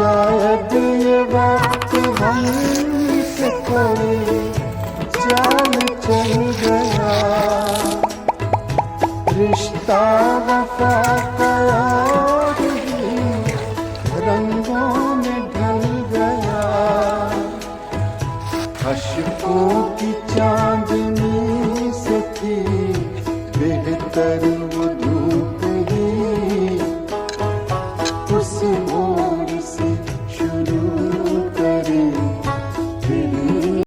शायद ये वक्त हमसे कोई जान चल गया, रिश्ता वफा का और भी रंगों में ढल गया। अश्कों की चांदनी से थी बेहतर